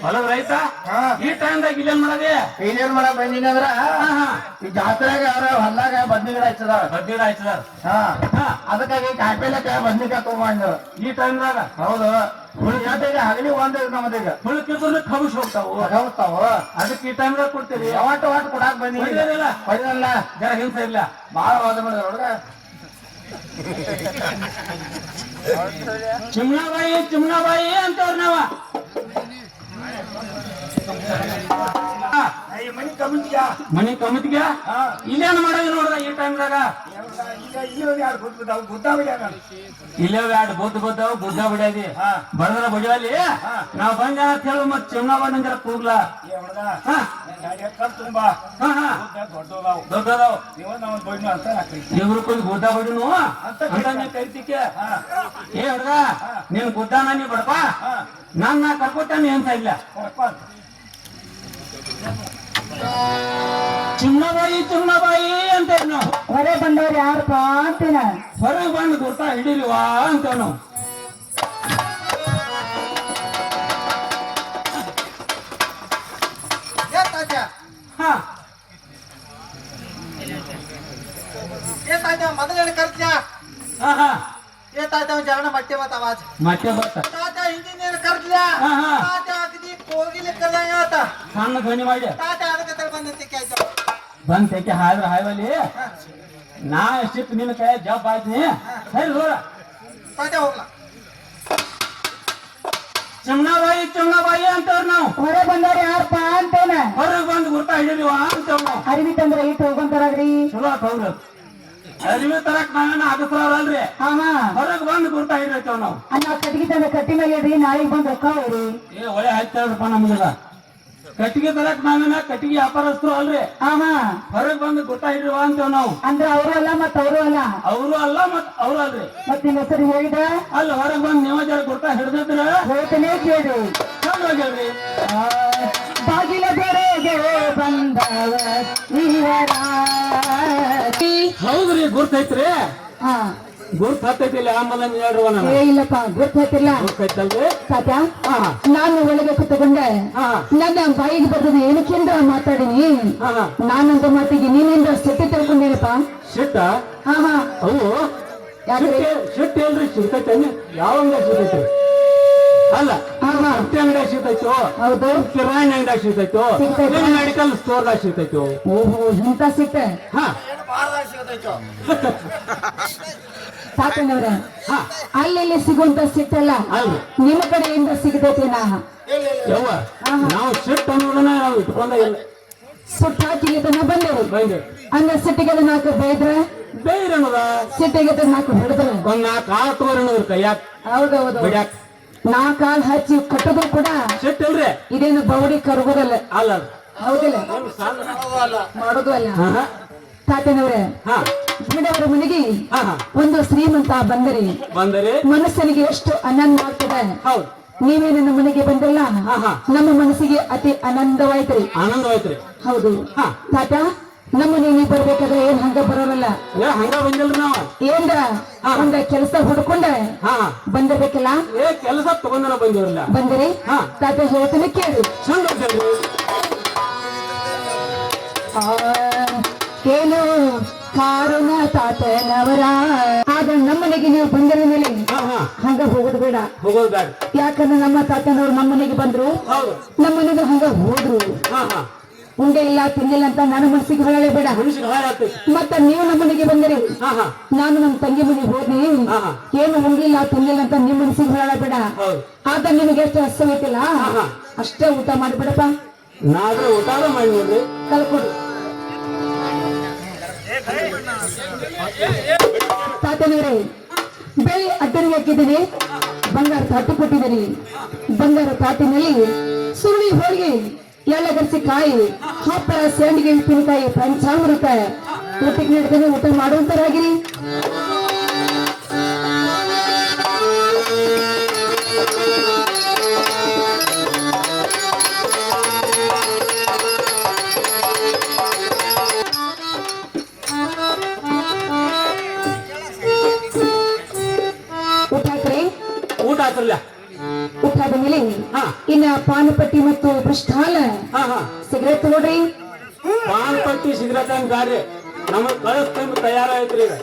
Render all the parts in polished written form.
ಹೊಲದ ರೈತ ಈ ಟೈಮ್ದಾಗ ಇಲ್ಲೇನ್ ಮಾಡದೆ ಇಲ್ಲೇನ್ ಮಾಡಕ್ ಬಂದಿನಿ ಅಂದ್ರ ಈ ಜಾತ್ರೆಗೆ ಅವ್ರ ಹೊಲ್ದಾಗ ಬದ್ನಿ ಗಿಡ ಹಚ್ಚದಾರ ಅದಕ್ಕಾಗಿ ಕಾಯಿಪಲ್ಲೆ ಬದ್ನಿಕಾಯಿ ತಗೊಂಡ್ ಈ ಟೈಮ್ದಾಗ ಹೌದು ಜಾತ್ರೆಗೆ ಹಗಲಿ ಒಂದ್ ನಮ್ಮದೀಗ ಹುಳಕಿದ್ರು ಖಬಸ್ ಹೋಗ್ತಾವು ಅದಕ್ಕೆ ಈ ಟೈಮ್ದಾಗ ಕೊಡ್ತೀರಿ ಯಾವಟ್ಟು ವಾಟ್ ಕೊಡಾಕ್ ಬಂದಿಲ್ಲ ಹೊಡಿದಲ್ಲ ಜರ ಹಿಂಸೆ ಇಲ್ಲ ಬಾಳ ವಾದ ಮಾಡಿದ್ರ ಹುಡುಗ ಚಿಮ್ನಾಬಾಯಿ ಅಂತವ್ರ ನಾವ ಮನಿ ಕಮಿಟಿಗ ಇಲ್ಲೇನು ಮಾಡೋದು ನೋಡ್ದ ಈ ಟೈಮ್ದಾಗ ಇಲ್ಲೇ ಎರಡು ಬುದ್ದಾವ್ ಬುದ್ಧ ಬಿಡದಿ ಬಡದ್ರ ಬಡಿಯಲ್ಲಿ ನಾವ್ ಬಂದ ಅಂತ ಹೇಳು ಮತ್ ಚಿಮ್ನಾಬಾಯಿ ಜರ ಕೂಗ್ಲಾ ದೊಡ್ಡದಾವ್ ಇವ್ರು ಕೊಂದು ಗುಡ್ಡ ಬಡಿನು ಅಂತ ಕೈತಿಕೆ ಏ ಹುಡ್ಗ ನೀನ್ ಗುಡ್ಡನ ನೀ ಬಡಪ ನಾನ್ ಕರ್ಕೊತಾನೆ ಅಂತ ಇಲ್ಲ ಚಿಮ್ನಾಬಾಯಿ ಅಂತ ನಾವು ಹೊರೆ ಬಂದವ್ರು ಯಾರಪ್ಪ ಅಂತೀನ ಹೊರಗೆ ಬಂದು ಗುರ್ತಾ ಹಿಡೀರಿವಾ ಅಂತ ನಾವು ಮೊದಲ ಖರ್ಚ येता जाना मट्टे मत आवाज मट्टे बत ताता इंजीनियर कर दिया ताता अगदी कोगिल कर आता सಣ್ಣ ಧ್ವನಿ ಮಾಡಿ ताता ಅದಕ್ಕೆ ತರ ಬಂದಂತೆ ಕೇಳ್ತ ಬಂತೆ ಹಾಯ್ರ ಹಾಯ್ವಲಿ ನಾ ಶಿಪ್ ನಿನ್ನ ಕೈ ಜಬ್ ಆಯ್ತೀನಿ ಸರಿ ಹೋಗ ताता ಹೋಗ್ಲಾ ಚಿಮ್ನಾಬಾಯಿ ಅಂತವ್ರು ನಾವು ಹೊರೆ ಬಂದವ್ರು ಯಾರಪ್ಪ ಅಂತೇನ ಹೊರಗೆ ಬಂದು ಗುರ್ತಾ ಹಿಡೀರಿವಾ ಅಂತವ್ ನಾವು ಅರಿವಿ ತಂದ್ರೆ ಇಟ್ಟು ಹೋಗಂತಾರಾಗ್ರಿ ಚಲೋ ಹೌದು ಅರಿವಿ ತರಕ್ ನಾವೇನ ಆಗಸ್ರಲ್ರಿ ಹೊರಗೆ ಬಂದು ಗುರ್ತಾ ಹಿಡಿತೇವ್ ನಾವು ಅನ್ನ ಕಟ್ಟಿಗೆ ತಂದ್ರೆ ಕಟ್ಟಿ ಮೇಲೆ ಇಡ್ರಿ ನಾಳೆಗೆ ಬಂದ್ ರೊಕ್ಕ ಹೋಗ್ರಿ ಏ ಒಳ್ಳೆ ಹಾಕ್ತಾರಪ್ಪ ನಮ್ಗೆಲ್ಲ ಕಟ್ಟಿಗೆ ತರಕ್ ನಾವೇನ ಕಟ್ಟಿಗೆ ವ್ಯಾಪಾರಸ್ಥರು ಅಲ್ರಿ ಹೊರಗೆ ಬಂದು ಗುರ್ತಾ ಹಿಡಿವ ಅಂತೇವ್ ನಾವು ಅಂದ್ರೆ ಅವರು ಅಲ್ಲ ಮತ್ ಅವರು ಅಲ್ಲ ಅವರು ಅಲ್ಲ ಮತ್ ಅವ್ರು ಅಲ್ರಿ ಮತ್ ನಿಮ್ಮ ಹೆಸರು ಹೇಳಿದ ಅಲ್ಲ ಹೊರಗೆ ಬಂದು ನೀವು ಜರ ಗುರ್ತಾ ಹಿಡಿದಿದ್ರ ಹೇಳ್ತೇನೆ ಕೇಳ್ರಿ ಚಂದ ಹೋಗ್ಯಾಳ್ರಿ ಬಾಗಿಲ ಬೇರೆಗೆ ಬಂದವ ಇವರ ಹೌದ್ರಿ ಗುರ್ತೈತ್ರಿ ಗುರ್ತ ಹತ್ತೈತಿಲ್ಲ ಆಮೇಲೆ ಹೇಳ್ರುವ ಏ ಇಲ್ಲಪ್ಪ ಗೊತ್ತಾಯ್ತಿಲ್ಲ ಗುರ್ತೈತಲ್ರಿ ತಾತ ನಾನು ಒಳಗೆ ಕುತ್ತಕೊಂಡೆ ನನ್ನ ಬಾಯಿಗೆ ಬರ್ತದೆ ಏನಕ್ಕೆಂದ್ರ ಮಾತಾಡಿನಿ ನಾನಂತ ಮಾತಿಗೆ ನೀನಿಂದ ಸಿಟ್ಟು ತಿಳ್ಕೊಂಡೇನಪ್ಪ ಸಿಟ್ಟ ಹಾ ಅವು ಸಿಟ್ಟು ಏನ್ರಿ ಸಿಗ್ತೈತೆ ಯಾವ ಅಂಗಡಿ ಸಿಗ್ತೈತ್ರಿ ಅಲ್ಲ ಹತ್ತಿ ಅಂಗಡಿಯಾಗ ಸಿಗ್ತೈತೋ ಹೌದು ಕಿರಾಣಿ ಅಂಗಡಿಯಾಗ ಸಿಗ್ತೈತೋ ಮೆಡಿಕಲ್ ಸ್ಟೋರ್ದಾಗ ಸಿಗ್ತೈತೋ ಓಹೋ ಇಂತ ಸಿಟ್ಟ ತಾತನವ್ರ ಅಲ್ಲಿ ಸಿಗುವಂತ ಸಿಟ್ಟಲ್ಲ ನಿಮ್ಮ ಕಡೆಯಿಂದ ಸಿಗತೈತೇನ ಯವ್ವ ನಾವು ಸಿಟ್ಟು ಅನ್ನೋದನ್ನ ನಾವು ಇಟ್ಕೊಂಡ ಇಲ್ಲ ಸುಟ್ಟು ಹಾಕಿ ಬಂದೇವು ಅನ್ನ ಸಿಟ್ಟಿಗೆ ನಾಲ್ಕು ಬೈದ್ರೆ ಬೇರೆ ಅನ್ನೋದ ಸಿಟ್ಟಿಗೆ ನಾಲ್ಕು ಹಿಡಿದ್ರೆ ಒಂದ್ ನಾಲ್ಕು ಆಳು ತಗೋರಿ ಅನ್ನೋದ್ರ ಕೈಯಾಕ ಹೌದೌದು ಬಿಡ್ಯಾಕ ನಾ ಕಾಲ್ ಹಚ್ಚಿ ಕಟ್ಟದ್ರು ಕೂಡ ಸಿಟ್ಟಿಲ್ರಿ ಇದೇನು ಬೌಡಿ ಕರಗೋದಲ್ಲ ಅಲ್ಲ ಹೌದಿಲ್ಲ ಮಾಡೋದು ಅಲ್ಲ ತಾತನವ್ರೆ ಬಿಡವರ ಮನೆಗೆ ಒಂದು ಶ್ರೀಮಂತ ಬಂದರೆ ಮನಸ್ಸನಿಗೆ ಎಷ್ಟು ಆನಂದ ಆಗ್ತದೆ ನೀವೇ ನನ್ನ ಮನೆಗೆ ಬಂದಿಲ್ಲ ನಮ್ಮ ಮನಸ್ಸಿಗೆ ಅತಿ ಆನಂದವಾಯ್ತ್ರಿ ಹೌದು ತಾತ ನಮ್ಮ ನೀ ಬರ್ಬೇಕಾದ್ರೆ ಏನ್ ಹಂಗ ಬರೋರಲ್ಲ ಹಂಗ ಬಂದಿಲ್ರಿ ನಾವ್ ಏನ್ರ ಒಂದ ಕೆಲಸ ಹುಡ್ಕೊಂಡ ಬಂದಿರ್ಬೇಕಲ್ಲ ಕೆಲಸ ತಗೊಂಡ ಬಂದಿರಲ್ಲ ಬಂದಿರಿ ತಾತ ಹೇಳ್ತಾನೆ ಕೇಳಿ ಏನು ಕಾರಣ ತಾತನವರ ಆಗ ನಮ್ಮನೆಗೆ ನೀವು ಬಂದಿರ ಮೇಲೆ ಹಂಗ ಹೋಗೋದು ಬೇಡ ಯಾಕಂದ್ರೆ ನಮ್ಮ ತಾತನವ್ರು ನಮ್ಮನೆಗೆ ಬಂದ್ರು ನಮ್ಮನೆಗೆ ಹಂಗ ಹೋದ್ರು ಉಂಡೆ ಇಲ್ಲ ತಿನ್ನಿಲ್ಲ ಅಂತ ನನ್ನ ಮನಸ್ಸಿಗೆ ಹೊಳೆ ಬೇಡ ಮತ್ತ ನೀವು ನಮ್ಮನೆಗೆ ಬಂದಿರಿ ನಾನು ನಮ್ಮ ತಂಗಿ ಮನೆಗೆ ಹೋದ್ನಿ ಏನು ಉಂಡಿಲ್ಲ ತಿನ್ನಿಲ್ಲ ಅಂತ ನಿಮ್ ಮನಸ್ಸಿಗೆ ಹೊಳೆ ಬೇಡ ಆಗ ನಿನಗೆ ಎಷ್ಟು ಹಸವೈತಿಲ್ಲ ಅಷ್ಟೇ ಊಟ ಮಾಡಿಬಿಡಪ್ಪ ನಾದ್ರೆ ಊಟ ಮಾಡಿ ನೋಡ್ರಿ ಕಲ್ಕೊಡು ತಾತನವರೇ ಬೆಳ್ಳಿ ಅಡ್ಡರಿಗೆ ಹಾಕಿದ್ದೀನಿ ಬಂಗಾರ ತಾಟಿ ಕೊಟ್ಟಿದ್ದೀನಿ ಬಂಗಾರ ತಾಟಿನಲ್ಲಿ ಸುರುಳಿ ಹೋಳಿಗೆ ಎಳ್ಳಗರ್ಸಿ ಕಾಯಿ ಹಪ್ಪಳ ಸಂಡಿಗೆ ಉಪ್ಪಿನಕಾಯಿ ಪಂಚಾಮೃತ ಊಟಕ್ಕೆ ನೀಡ್ತೇನೆ ಊಟ ಮಾಡುವಂತರಾಗಿರಿ ಊಟ ಆಯ್ತ್ರಿ ಊಟ ಆಯ್ತಲ್ಲ ಊಟ ಆದ ಮೇಲೆ ಇನ್ನ ಪಾನಪಟ್ಟಿ ಮತ್ತು ಪೃಷ್ಠಾಲ ಹಾ ಹಾ ಸಿಗರೇಟ್ ತಗೊಳ್ರಿ. ಪಾನ್ ಪಟ್ಟಿ ಸಿಗರೇಟ್ ಅಂತ ಗಾಡಿ ನಮಗ್ ಕಳಿಸ್ತಂದು ತಯಾರಾಯ್ತ್ರಿ ಈಗ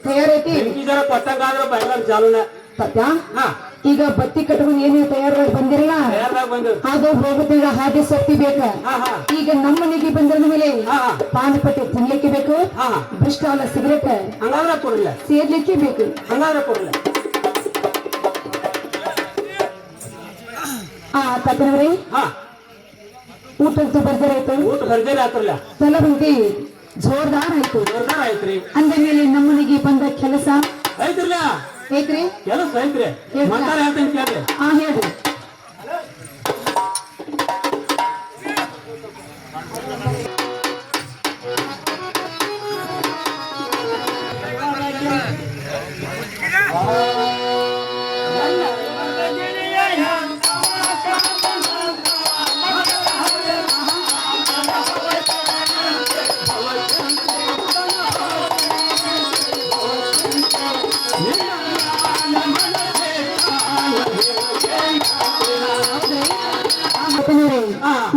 ತಯಾರೈತಿ ಬೆಂಕಿ ಜರ ಕೊಟ್ಟಂಗಾದ್ರೆ ಬಯಲಾಗ ಚಾಲನೆ ಸತ್ಯ. ಹಾ ಈಗ ಬತ್ತಿ ಕಟ್ಕೊಂಡು ಏನೇನು ತಯಾರಾಗಿ ಬಂದಿರಲ್ಲ ತಯಾರಾಗ ಬಂದಿವ್ ಅದು ಹೋಗುತ್ತೀಗ ಹಾದಿ ಶಕ್ತಿ ಬೇಕ. ಹಾ ಹಾ ಈಗ ನಮ್ಮ ಮನೆಗೆ ಬಂದಿರ ಮೇಲೆ ಹಾ ಹಾ ಪಾನಪಟ್ಟಿ ತಿನ್ಲಿಕ್ಕೆ ಬೇಕು, ಹಾ ಹಾ ಪೃಷ್ಠಾಲ ಸಿಗರೇಟ್ ಹಂಗಾದ್ರೆ ಕೊಡ್ಲಿಲ್ಲ ಸೇರ್ಲಿಕ್ಕೆ ಬೇಕು. ಹಂಗಾದ್ರೆ ಕೊಡ್ಲಿಲ್ಲ ತಾತನವ್ರಿ ಹಾ ಊಟದ್ದು ಬರ್ದರಾಯ್ತು, ಊಟ ಭರ್ಜರಿ ಆತ್ರಲ್ಲ ತಲಬಂದಿ ಜೋರ್ದಾರ್ ಆಯ್ತು. ಜೋರ್ದಾರ್ ಐತ್ರಿ ಅಂದ ಮೇಲೆ ನಮ್ಮನಿಗೆ ಬಂದ ಕೆಲಸ ಐತ್ರಲ್ಲ ಐತ್ರಿ. ಕೆಲಸ ಐತ್ರಿ ಮಾತಾಡ ಹೇಳ್ತೇನೆ ಕೇಳ್ರಿ ಹೇಳ್ರಿ.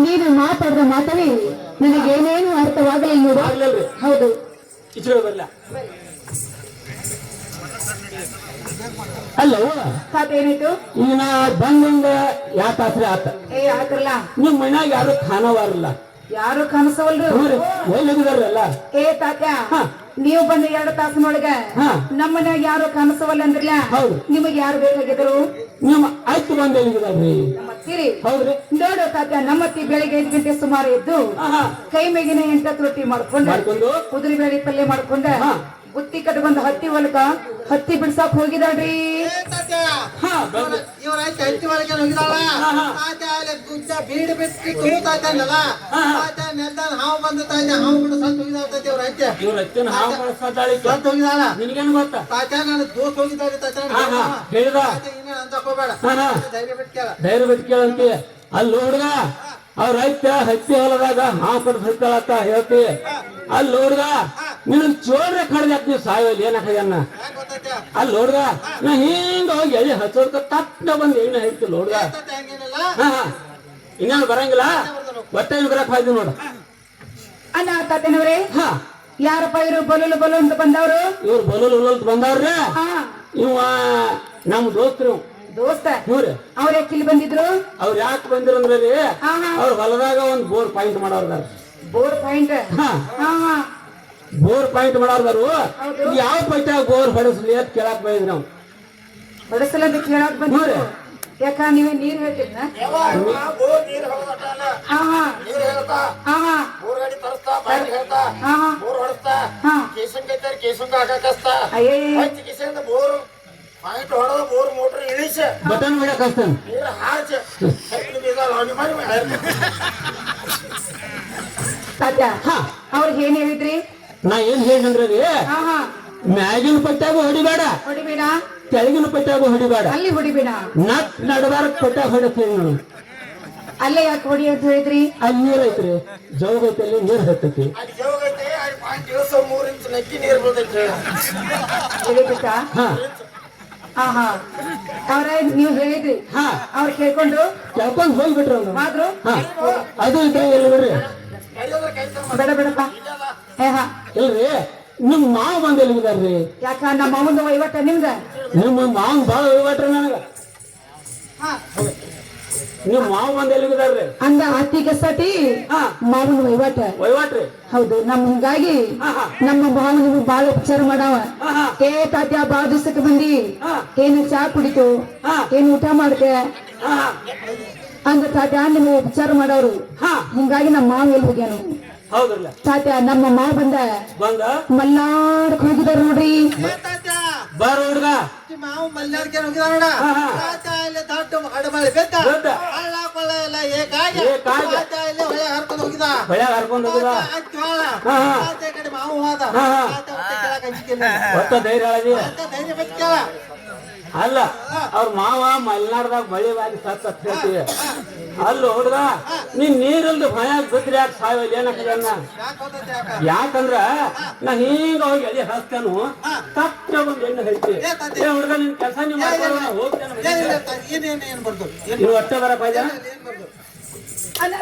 ನೀನು ಮಾತಾಡಿದ ಮಾತವೇ ನನಗೇನೇನು ಅರ್ಥವಾಗಲಿಲ್ಲ ನೋಡು. ಆಗ್ಲಿಲ್ರಿ ಹೌದು ಈಚೆ ಬರ್ಲ ಅಲ್ಲ ತಾತ ಏನಾಯ್ತು? ಈಗ ನಾ ಬಂದಿಂದ ಯಾ ತಾಸ್ರಿ ಆತ ಆತ್ರಲ್ಲ ನಿಮ್ ಮನ್ಯಾಗ ಯಾರು ಖಾನವಾರಲ್ಲ ಯಾರು ಕನಸವಲ್ರು. ಒಯ್ಲಿದಾರಲ್ಲ ತಾತ ಹಾ. ನೀವು ಬಂದ 2 ತಾಸಿನೊಳಗ ಹಾ. ನಮ್ಮ ಮನ್ಯಾಗ ಯಾರು ಕನಸವಲ್ಲ ಅಂದ್ರಲ್ಲ. ಹೌದು. ನಿಮಗೆ ಯಾರು ಬೇಕಾಗಿದ್ರು? ನಿಮ್ಮ ಆಯ್ತು ಬಂದ ಎಲ್ಲಿಗಿದಾರ್ರಿ ನಮ್ಮತ್ತೀರಿ ಹೌದ್ರಿ ನೋಡು ತಾತ, ನಮ್ಮತ್ತಿ ಬೆಳಿಗ್ಗೆ 5 ಗಂಟೆ ಸುಮಾರು ಎದ್ದು ಆಹಾ ಕೈ ಮೇಗಿನ 8 ರೊಟ್ಟಿ ಮಾಡ್ಕೊಂಡು ಮಾಡ್ಕೊಂಡು ಕುದುರೆ ಬೇಳೆ ಪಲ್ಯ ಮಾಡ್ಕೊಂಡ ಹಾ. ಬುತ್ತಿ ಕಟ್ಕೊಂಡ್ ಹತ್ತಿ ಹೊಲಕ ಹತ್ತಿ ಬಿಡ್ಸಾಕ್ ಹೋಗಿದಾಳ್ರಿ. ಹಾ ಬಂದ್ರಿ ಇವ್ರಾಯ್ತು ಹತ್ತಿ ಒಳಗೆ ಹೋಗಿದಾಳ. ತಾತ ಅಲ್ಲಿ ಗುಜ್ಜ ಬೀಡ್ ಬಿಟ್ಟು ತೂತಾಯ್ತಲ್ಲ. ತಾತ ನೆಲ್ದಾಗ ಹಾವು ಬಂದು ತಾತ ಹಾವು ಬಿಟ್ಟು ಸತ್ತು ಹೋಗಿದಾಳ. ತಾತ ಇವ್ರ ಐತೆ ಇವ್ರ ಅತ್ತಿನ ಹಾವು ಕಳಿಸ್ತಾಳಿ ಸತ್ತು ಹೋಗಿದಾಳ. ನಿನಗೇನು ಗೊತ್ತ ತಾತ ನಾನು ದೋಸ್ತ್ ಹೋಗಿದ್ದಾಳೆ. ತಾತ ಹೇಳಿದ ಇನ್ನೇನು ಅಂತ ಹೋಗ್ಬೇಡ, ಧೈರ್ಯ ಬಿಟ್ಟು ಕೇಳ. ಧೈರ್ಯ ಬಿಟ್ಟು ಕೇಳಂತಿ ಅಲ್ಲಿ ಹುಡುಗ ಅವ್ರ ಐತ ಹತ್ತಿ ಹೊಲದಾಗ ಹಾವು ಕಡ್ದು ಹತ್ತಾಳತ್ತ ಹೇಳ್ತಿ. ಅಲ್ಲಿ ಹುಡುಗ ನಿನ್ನ ಚೋಳ್ರೆ ಕಡ್ದಾಕ್ ನೀವು ಸಾಯೋಲ್ ಏನಕ್ಕಯ್ಯನ್ನ ಯಾಕೆ ಗೊತ್ತೈತೆ? ಅಲ್ಲಿ ಹುಡುಗ ನಾ ಹಿಂಗ ಹೋಗಿ ಎಲ್ಲಿ ಹಚ್ಚೋಡ್ಕ ತಟ್ಟ ಬಂದು ಎಣ್ಣೆ ಹೇಳ್ತಿಲ್ಲ ಹುಡುಗ. ತಾತ ಹಂಗೇನಿಲ್ಲ. ಹಾ ಹಾ ಇನ್ನೇನು ಬರಂಗಿಲ್ಲ ಒಟ್ಟೆ ಬರಕ್ ಹೋಯ್ತು ನೋಡು. ಅಣ್ಣ ತಾತನವ್ರೆ, ಹಾ ಯಾರಪ್ಪ ಇವರು ಬಲೂಲು ಬಲು ಅಂತ ಬಂದವರು? ಇವ್ರು ಬಲೂಲ್ ಉಲಲ್ ಬಂದವ್ರಿ. ಹಾ ಇವ ನಮ್ಮ ದೋಸ್ತರು ದೋಸ್ತ. ಇವ್ರಿ ಅವ್ರ ಯಾಕಿಲ್ಲಿ ಬಂದಿದ್ರು? ಅವ್ರು ಯಾಕೆ ಬಂದಿರಂದ್ರಿ ಹಾ ಹಾ ಅವ್ರ ಹೊಲದಾಗ ಒಂದ್ ಬೋರ್ ಪಾಯಿಂಟ್ ಮಾಡೋರ್ದಾರ. Bore point. ಹಾ ಹಾ ಹಾ ಬೋರ್ ಪಾಯಿಂಟ್ ಮಾಡೋರ್ದಾರು. ಹೌದು. ಯಾವ ಪೈಟಾಗ ಬೋರ್ ಹೊಡೆಸ್ಲಿ ಅಂತ ಕೇಳಕ್ ಬಂದಿದ್ರಿ ನಾವು. ಹೊಡಸಲ ಕೇಳಕ್ ಬಂದಿದ್ರು. ಯಾಕ ನೀವೇ ನೀರ್ ಹೇಳ್ತಿದ್ನ? ನೀರು ಹೊಡೆದಲ್ಲ, ಹಾ ಹಾ ನೀರು ಹೇಳ್ತಾ ಹಾ ಹಾ ಬೋರ್ ಗಾಡಿ ತರಿಸ್ತಾ, ಬಾಯಿ ಹೇಳ್ತಾ, ಹಾ ಹಾ ಬೋರ್ ಹೊಡೆಸ್ತಾ, ಹಾ ಕೇಸಂಗ್ ಐತಾರೆ ಕೇಸಂಗ್ ಹಾಕಸ್ತಾ, ಅಯ್ಯೇ ಹಚ್ಚಿ ಕಿಸೆಯಿಂದ ಬೋರ್ ಪಾಯಿಂಟ್ ಹೊಡೆದ ಬೋರ್ ಮೋಟರ್ ಇಳಿಸ ಬಟನ್ ಹೊಡ್ಯಾಕ ಹಚ್ತಾನ. ನೀರು ಹಾಚ ಸೈಕಲ್ ಬೀಗ ಲಾಡಿ ಮಾಡಿ ತಾತ ಹಾ ಅವ್ರಿಗೆ ಏನ್ ಹೇಳಿದ್ರಿ? ನಾ ಏನ್ ಹೇಳಿದ್ರಿ ಹಾ ಹಾ ಮ್ಯಾಗಿನ ಪಟ್ಯಾಗ ಹೊಡಿಬೇಡ, ಹೊಡಿಬೇಡ, ಕೆಳಗಿನ ಪಟ್ಯಾಗ ಹೊಡಿಬೇಡ, ಅಲ್ಲಿ ಹೊಡಿಬೇಡ, ನಟ್ ನಡಬಾರ ಪಟ್ಯಾಗ ಹೊಡಿತೀವಿ ನಾವು. ಅಲ್ಲೇ ಯಾಕೆ ಹೊಡಿ ಅಂತ ಹೇಳಿದ್ರಿ? ಅಲ್ಲಿ ನೀರ್ ಐತ್ರಿ, ಜೋಗ ಐತಲ್ಲಿ ನೀರ್ ಹತ್ತೈತಿ. ಅಲ್ಲಿ ಜೋಗ ಐತೆ, ಅಲ್ಲಿ ಪಾಯಿಂಟ್ ಇಳಿಸೋ 3 ಇಂಚ್ ನಕ್ಕಿ ನೀರು ಬೀಳ್ತೈತೆ. ಹೇಳಿಬಿಟ್ಟ? ಹಾ ಹಾ ಹಾ ಅವ್ರ ನೀವು ಹೇಳಿದ್ರಿ, ಹಾ ಅವ್ರು ಕೇಳ್ಕೊಂಡು ಕೇಳ್ಕೊಂಡ್ ಹೋಗ್ಬಿಟ್ರಿ ಅವ್ರು. ಆದ್ರು ಹಾ ಅದು ಇದ್ರಿ ಎಲ್ಲಿ ಬಿಡ್ರಿ ನಡೆಯೋದ್ರ ಕೈ ತಮ್ಮ ಬೇಡ ಬೇಡಪ್ಪ. ಹಾ ಇಲ್ರಿ ನಿಮ್ ಮಾವ ಬಂದ್ ಎಲ್ಲಿಗಿದಾರ್ರಿ? ಯಾಕ ನಮ್ಮ ಅವನ ವಹಿವಾಟ ನಿಮ್ಗ? ನಿಮ್ಮ ಮಾವನ್ ಬಾಳ ಹೋಗ್ಬಿಟ್ರಿ ನನಗ. ನಿಮ್ ಮಾವ ಬಂದ್ ಎಲ್ಲಿಗಿದಾರ್ರಿ? ಅಂದ ಅತ್ತಿಗೆ ಸತಿ ಹಾ ಮಾವನ ವಹಿವಾಟ. ಹೋಗ್ಬಿಟ್ರಿ. ಹೌದು, ನಮ್ ಹಿಂಗಾಗಿ ನಮ್ಮ ಭಾವ ನಿಮ್ಗೆ ಬಾಳ ಉಪಚಾರ ಮಾಡಾವ. ಏ ತಾತ್ಯ ಬಾಳ ದಿವಸಕ್ಕೆ ಬಂದಿ, ಏನು ಚಾ ಕುಡಿತು, ಏನು ಊಟ ಮಾಡ್ತೆ ಅಂದ ತಾತ್ಯ ನಿಮ್ಗೆ ಉಪಚಾರ ಮಾಡವ್ರು. ಹಿಂಗಾಗಿ ನಮ್ಮ ಮಾವ ಎಲ್ಲಿ ಹೋಗ್ಯಾನು? ಹೌದ್ರಲ್ಲ ತಾತ್ಯ ನಮ್ಮ ಮಾವ ಬಂದ ಬಂದ ಮಲ್ಲಾಡಕ್ ಹೋಗಿದಾರ ನೋಡ್ರಿ. ಬಾರ ಹುಡ್ಗ ಮಾವು ಮಲ್ಯಾಡ್ಕೆ ಹೋಗಿದಾಳ. ತಾತ ಅಲ್ಲಿ ದೊಡ್ಡ ಅಡಬಾಳಿ ಬೆತ್ತ ಹಳ್ಳ ಕೊಳ್ಳ ಎಲ್ಲ ಏಕಾಗಿ ತಾತ ಇಲ್ಲಿ ಹೊಳೆ ಹರ್ಕೊಂಡು ಹೋಗಿದ. ಹೊಳ್ಯಾಗ ಹರ್ಕೊಂಡ್ ಹೋಗಿದ. ಹತ್ತಿ ಹೊಳ ತಾತ ಈ ಕಡೆ ಮಾವು ಹೋದ. ತಾತ ಹೊಟ್ಟೆ ಕೆಳಗೆ ಹಂಚಿಕಿಲ್ಲ. ಒಟ್ಟ ಧೈರ್ಯ ಅಳದಿ ತಾತ ಧೈರ್ಯ ಬೆತ್ತ ಕೇಳ. ಅಲ್ಲ ಅವ್ರ ಮಾವ ಮಲ್ನಾಡ್ದಾಗ ಮಳಿ ಬಾಗಿ ಸತ್ತ ಹೇಳ್ತೀವಿ. ಅಲ್ಲ ಹುಡ್ಗ ನೀನ್ ನೀರಿಲ್ದು ಭಯ ಬಿದ್ರಿ ಯಾಕೆ ಸಾಯೋಲ್ಲ ಏನಕ್ಕನ್ನ? ಯಾಕೆ ಹೋದೈತೆ ಯಾಕ? ಯಾಕಂದ್ರ ನಾ ಹಿಂಗ ಹೋಗಿ ಎಲ್ಲಿ ಹಸ್ತಾನು ತಕ್ಕ ಒಂದ್ ಎಣ್ಣೆ ಹೇಳ್ತಿ. ಏ ಹುಡ್ಗ ನಿನ್ ಕೆಲಸ ನೀವು ಮಾಡ್ಕೊಂಡು ಹೋಗ್ತೇನೆ. ಏನ್ ಬರ್ದು ನೀವು ಒಟ್ಟೆ ಬರಕ್ ಏನ್ ಬರ್ದು ಅಲ್ಲ